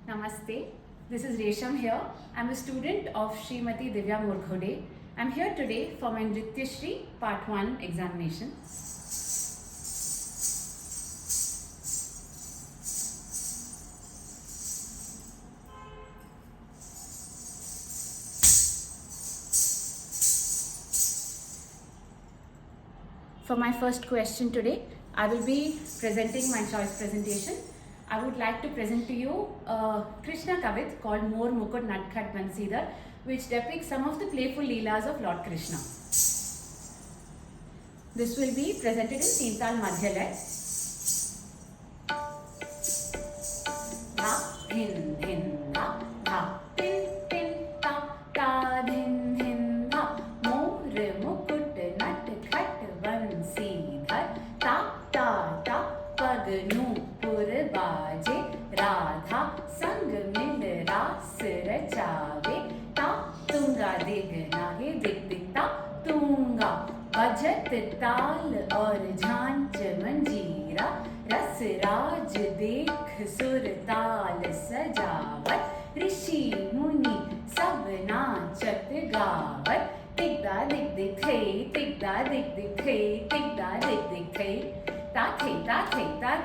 Namaste. This is Resham here. I'm a student of Srimati Divya Murkhode. I'm here today for my Nritya Sree Part 1 examination. For my first question today, I will be presenting my choice presentation. I would like to present to you a Krishna Kavit called Mor Mukut Natkhat Bansidhar, which depicts some of the playful leelas of Lord Krishna. This will be presented in Tintal Madhyalay. Dha, dhin, dhin, dha, dha, tin, tin, ta, ta, dhin, dhin, dha, Mor Mukut Natkhat Bansidhar, ta, ta, ta, pag nupur baje, Radha संग मिल रास रचावे, ता तुंगा दिगना हे दिग दिगता तुंगा, बजत ताल और झांझ मंजीरा, रस राज देख सुर ताल सजावत, ऋषि मुनि सब नाचत गावत, तिगदा दिग दिग थे, तिगदा दिग दिग थे, तिगदा दिग दिग थे, ta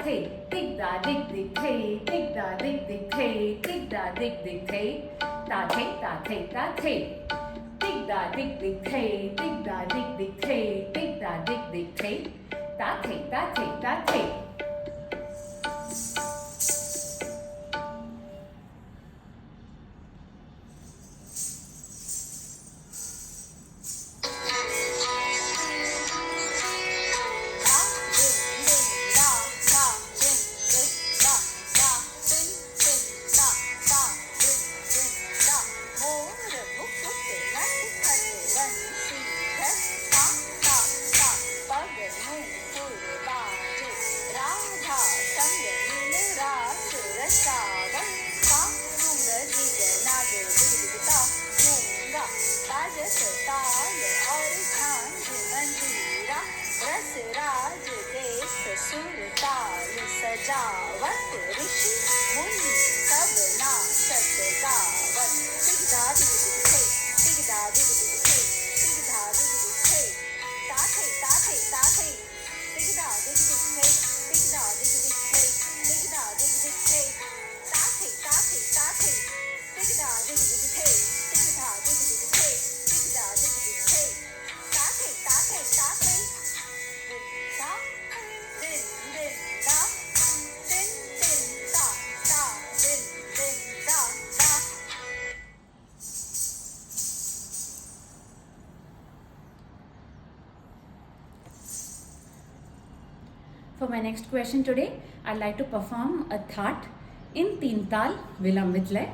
the, dig da dig dig thay, dig da dig dig thay, dig da dig dig thay, ta the, dig da dig dig thay, dig da dig dig thay, dig da dig dig thay, ta the. सुरताल सजावत, ऋषि मुनि सब नाचत गावत, तिगदा दिग दिग थे, तिगदा दिग दिग थे, तिगदा दिग दिग थे, ता थे, तिगदा दिग दिग थे, तिगदा दिग दिग थे, तिगदा दिग दिग थे, ता थे, तिगदा दिग दिग थे, तिगदा दिग दिग थे, तिगदा दिग दिग थे, ता थे, For my next question today, I'd like to perform a Thaat in Tintal Vilambit Lay.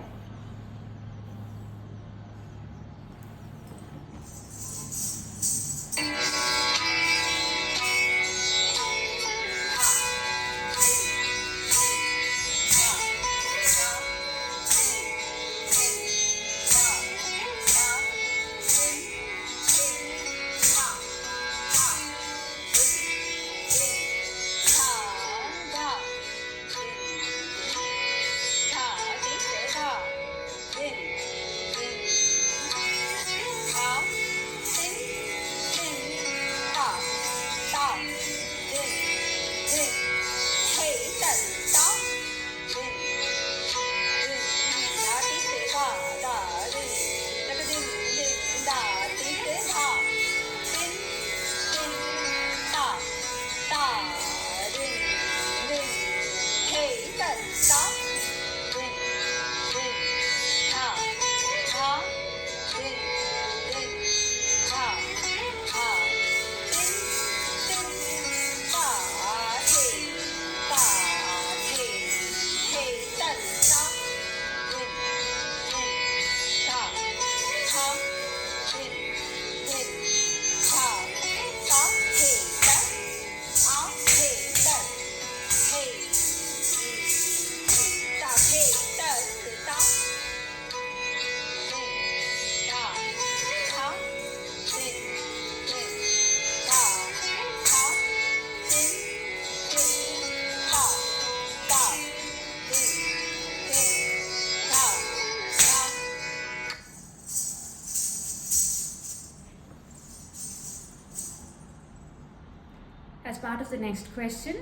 part of the next question,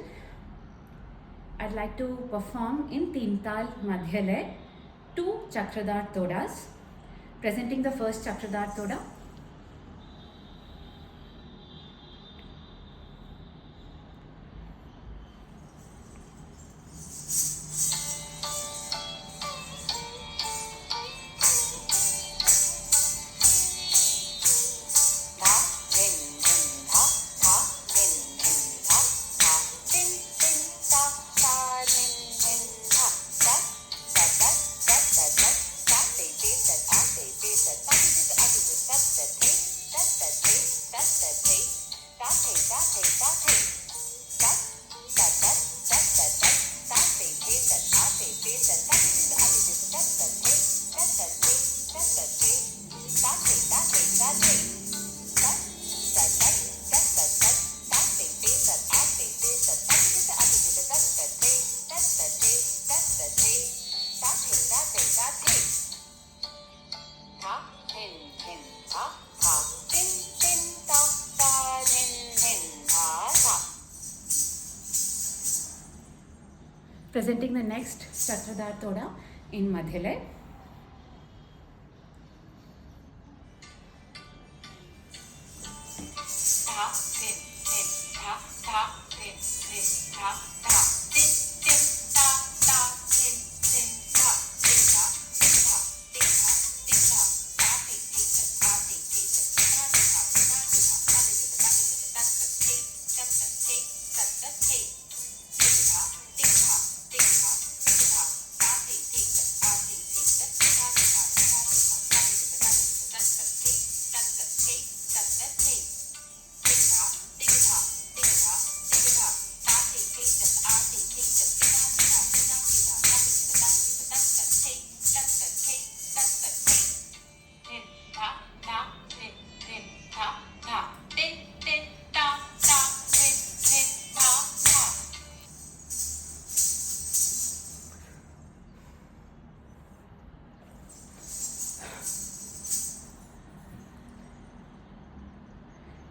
I'd like to perform in Teen Tal Madhyalay 2 Chakradar Todas. Presenting the first Chakradar Toda. Presenting the next Chakradar Toda in Madhyalay.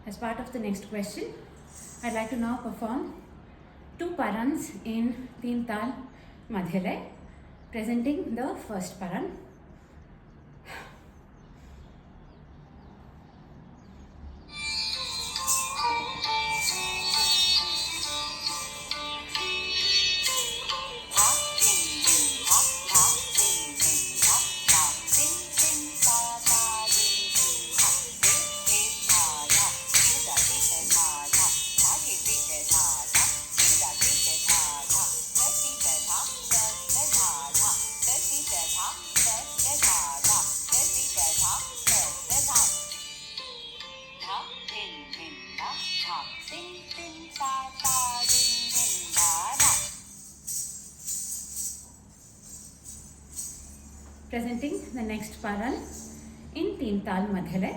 As part of the next question, I'd like to now perform 2 parans in Teen Tal Madhyalay, presenting the first paran. Presenting the next paran in Teen Tal Madhyalay.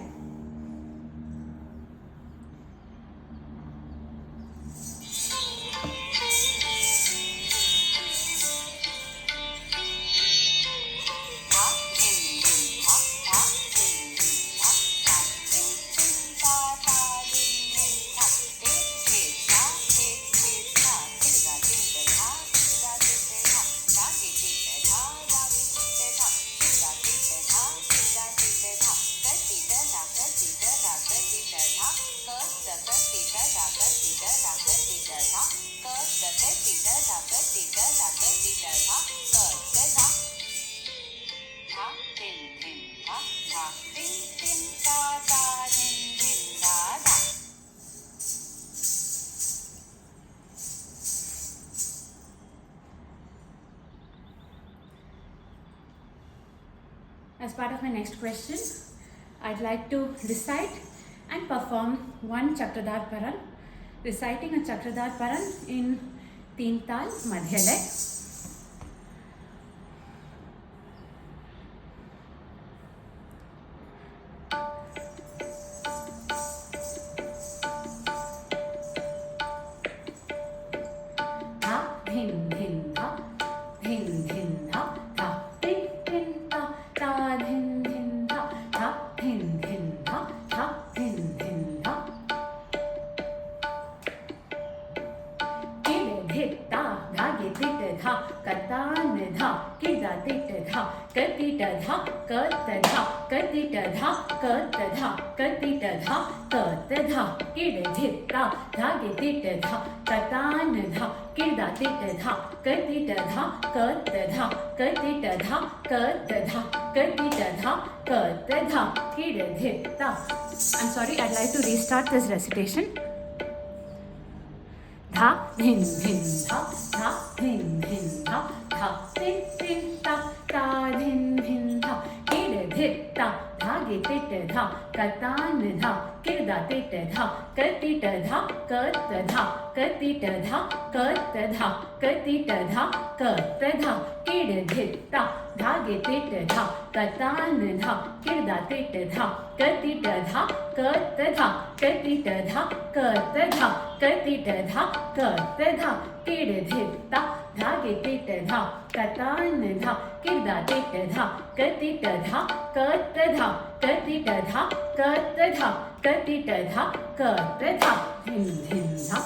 As part of my next question, I'd like to recite and perform 1 Chakradar Paran, reciting a Chakradar Paran in Teen Tal Madhyalay. dha, kirda tit dha, katita dha, kata dha, katita dha, kata dha, katita dha, kata dha, kid dhitta, dhage tit dha, katan dha, kirda tit dha, katita dha, kata dha, katita dha, kata dha, katita dha, kata dha, kid dhitta. I'm sorry, I'd like to restart this recitation. Dha, dhin, dhin, dha, dha, dhin, dhin, dha, dha, din, din, da, da, din, din, dha, kid dhitta, dhage tit dha, katan dha, kirda tit dha, katita dha, kata dha, katita dha, kata dha, katita dha, kata dha, kid dhitta, dhage tit dha, katan dha, kirda tit dha, katita dha, kata dha, katita dha, kata dha, katita dha, kata dha, kid dhitta, dhage tit dha, katan dha, kirda tit dha, katita dha, kata dha, katita dha, kata dha, katita dha, kata dha, dhin, dhin, dha.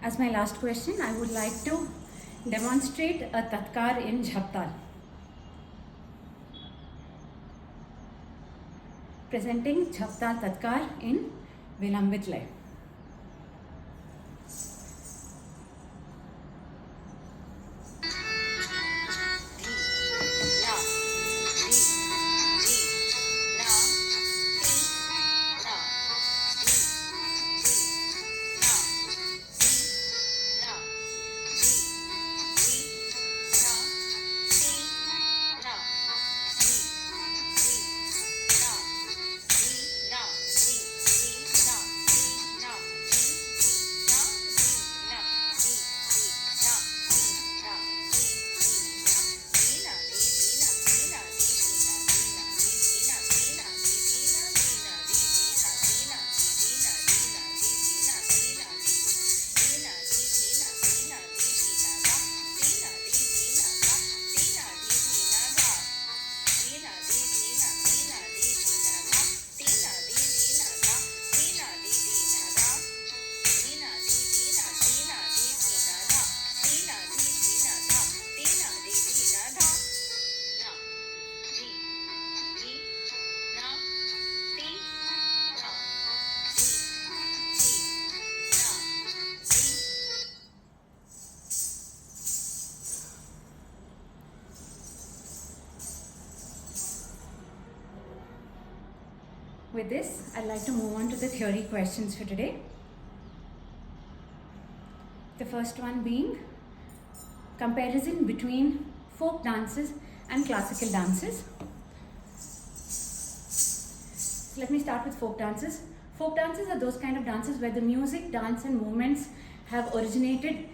As my last question, I would like to demonstrate a tatkar in Jhaptal. Presenting Jhaptal tatkar in Vilambit lay. With this, I'd like to move on to the theory questions for today. The first one being comparison between folk dances and classical dances. So let me start with folk dances. Folk dances are those kind of dances where the music, dance and movements have originated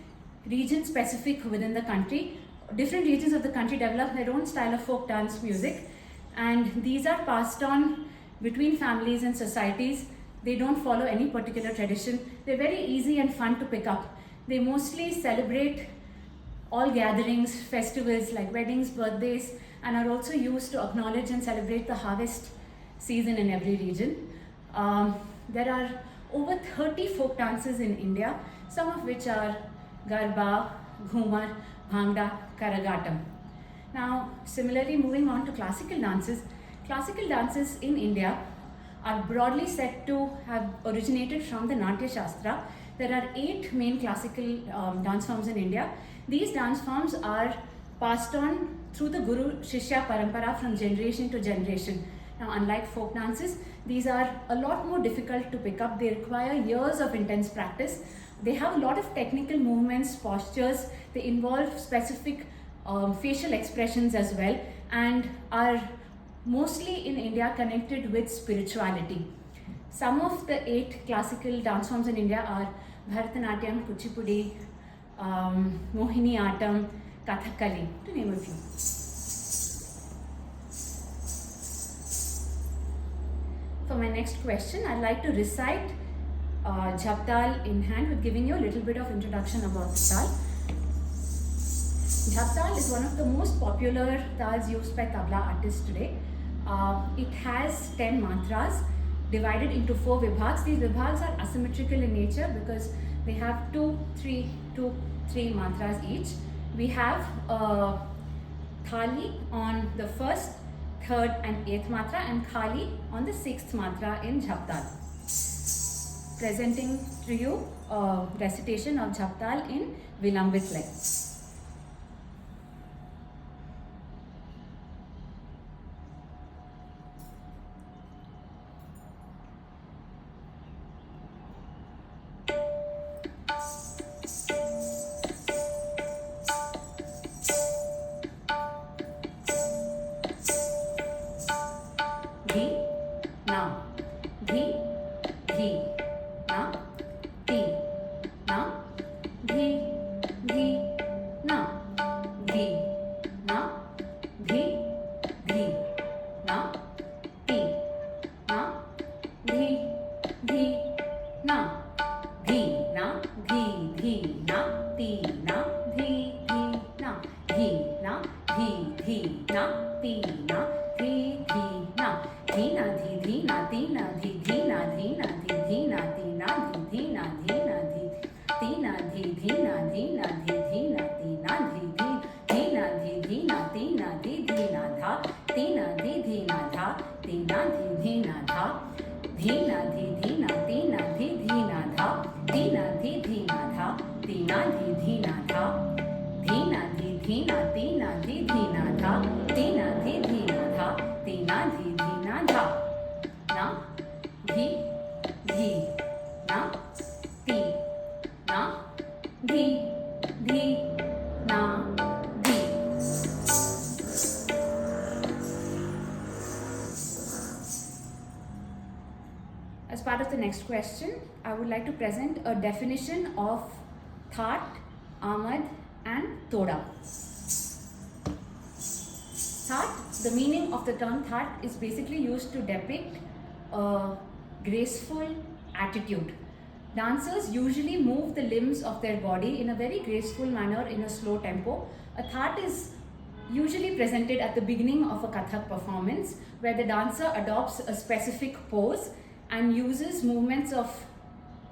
region specific within the country. Different regions of the country develop their own style of folk dance music, and these are passed on between families and societies. They don't follow any particular tradition. They're very easy and fun to pick up. They mostly celebrate all gatherings, festivals like weddings, birthdays, and are also used to acknowledge and celebrate the harvest season in every region. There are over 30 folk dances in India, some of which are Garba, Ghumar, Bhangra, Karagatam. Now, similarly, moving on to classical dances. Classical dances in India are broadly said to have originated from the Natya Shastra. There are 8 main classical dance forms in India. These dance forms are passed on through the Guru Shishya Parampara from generation to generation. Now, unlike folk dances, these are a lot more difficult to pick up. They require years of intense practice. They have a lot of technical movements, postures. They involve specific facial expressions as well, and are mostly in India connected with spirituality. Some of the 8 classical dance forms in India are Bharatanatyam, Kuchipudi, Mohini Attam, Kathakali, to name a few. For my next question, I'd like to recite Jhap Tal in hand with giving you a little bit of introduction about the tal. Jhap Tal is one of the most popular tals used by tabla artists today. It has 10 mantras divided into 4 vibhags. These vibhags are asymmetrical in nature because they have 2, 3 mantras each. We have Thali on the 1st, 3rd and 8th mantra, and Khali on the 6th mantra in Jhap Tal. Presenting to you recitation of Jhap Tal in Vilambit lay. As part of the next question, I would like to present a definition of Thaat, Amad and Toda. Thaat, the meaning of the term Thaat is basically used to depict a graceful attitude. Dancers usually move the limbs of their body in a very graceful manner in a slow tempo. A Thaat is usually presented at the beginning of a Kathak performance where the dancer adopts a specific pose and uses movements of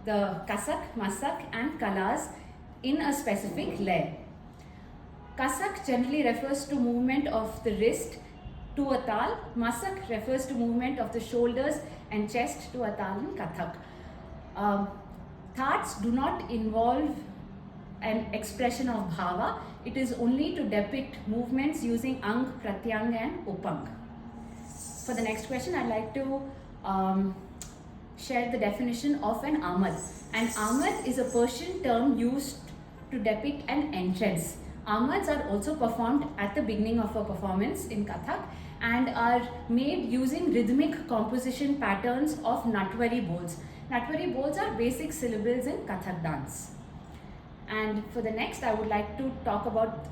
the Kasak, Masak and Kalas in a specific lay. Kasak generally refers to movement of the wrist to a tal. Masak refers to movement of the shoulders and chest to a tal in Kathak. Thoughts do not involve an expression of bhava. It is only to depict movements using ang, pratyang and upang. For the next question, I'd like to share the definition of an amad. An amad is a Persian term used to depict an entrance. Amads are also performed at the beginning of a performance in Kathak and are made using rhythmic composition patterns of Natwari bols. Natwari bols are basic syllables in Kathak dance. And for the next, I would like to talk about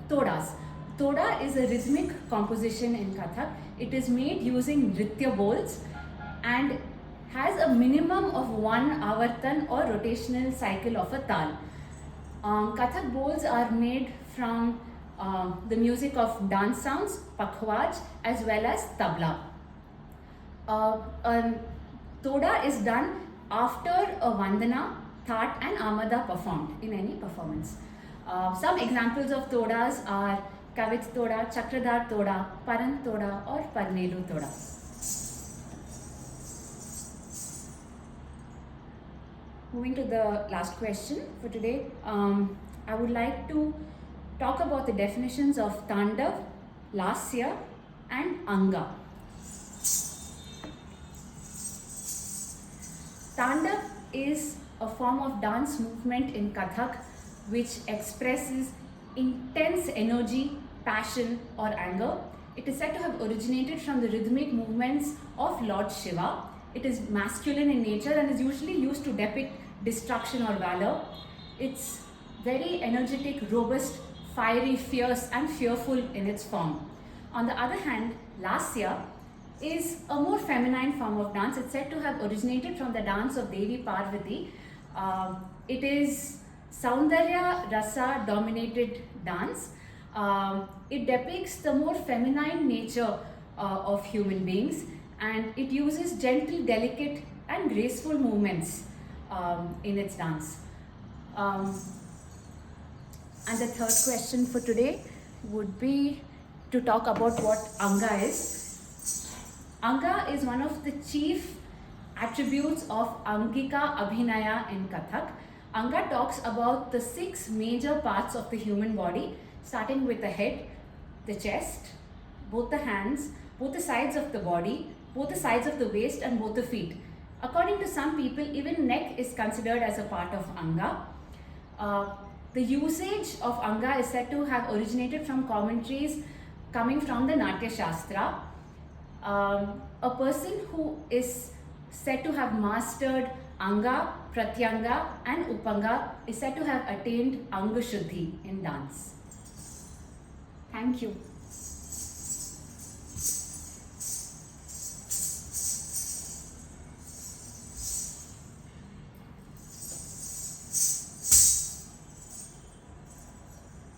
Todas. Toda is a rhythmic composition in Kathak. It is made using Nritya bols and has a minimum of 1 avartan or rotational cycle of a tal. Kathak bols are made from the music of dance sounds, pakhwaj as well as tabla. Toda is done after a vandana, thaat and amada performed in any performance. Some examples of todas are Kavit Toda, Chakradhar Toda, Paran Toda or Parnelu Toda. Moving to the last question for today, I would like to talk about the definitions of Tandav, Lasya and Anga. Tandav is a form of dance movement in Kathak which expresses intense energy, passion or anger. It is said to have originated from the rhythmic movements of Lord Shiva. It is masculine in nature and is usually used to depict destruction or valor. It's very energetic, robust, fiery, fierce and fearful in its form. On the other hand, Lasya is a more feminine form of dance. It's said to have originated from the dance of Devi Parvati. It is Saundarya Rasa dominated dance. It depicts the more feminine nature of human beings, and it uses gentle, delicate and graceful movements in its dance. And the third question for today would be to talk about what Anga is. Anga is one of the chief attributes of Angika Abhinaya in Kathak. Anga talks about the 6 major parts of the human body, starting with the head, the chest, both the hands, both the sides of the body, both the sides of the waist and both the feet. According to some people, even neck is considered as a part of Anga. The usage of Anga is said to have originated from commentaries coming from the Natya Shastra. A person who is said to have mastered Anga, Pratyanga and Upanga is said to have attained Anga Shuddhi in dance. Thank you.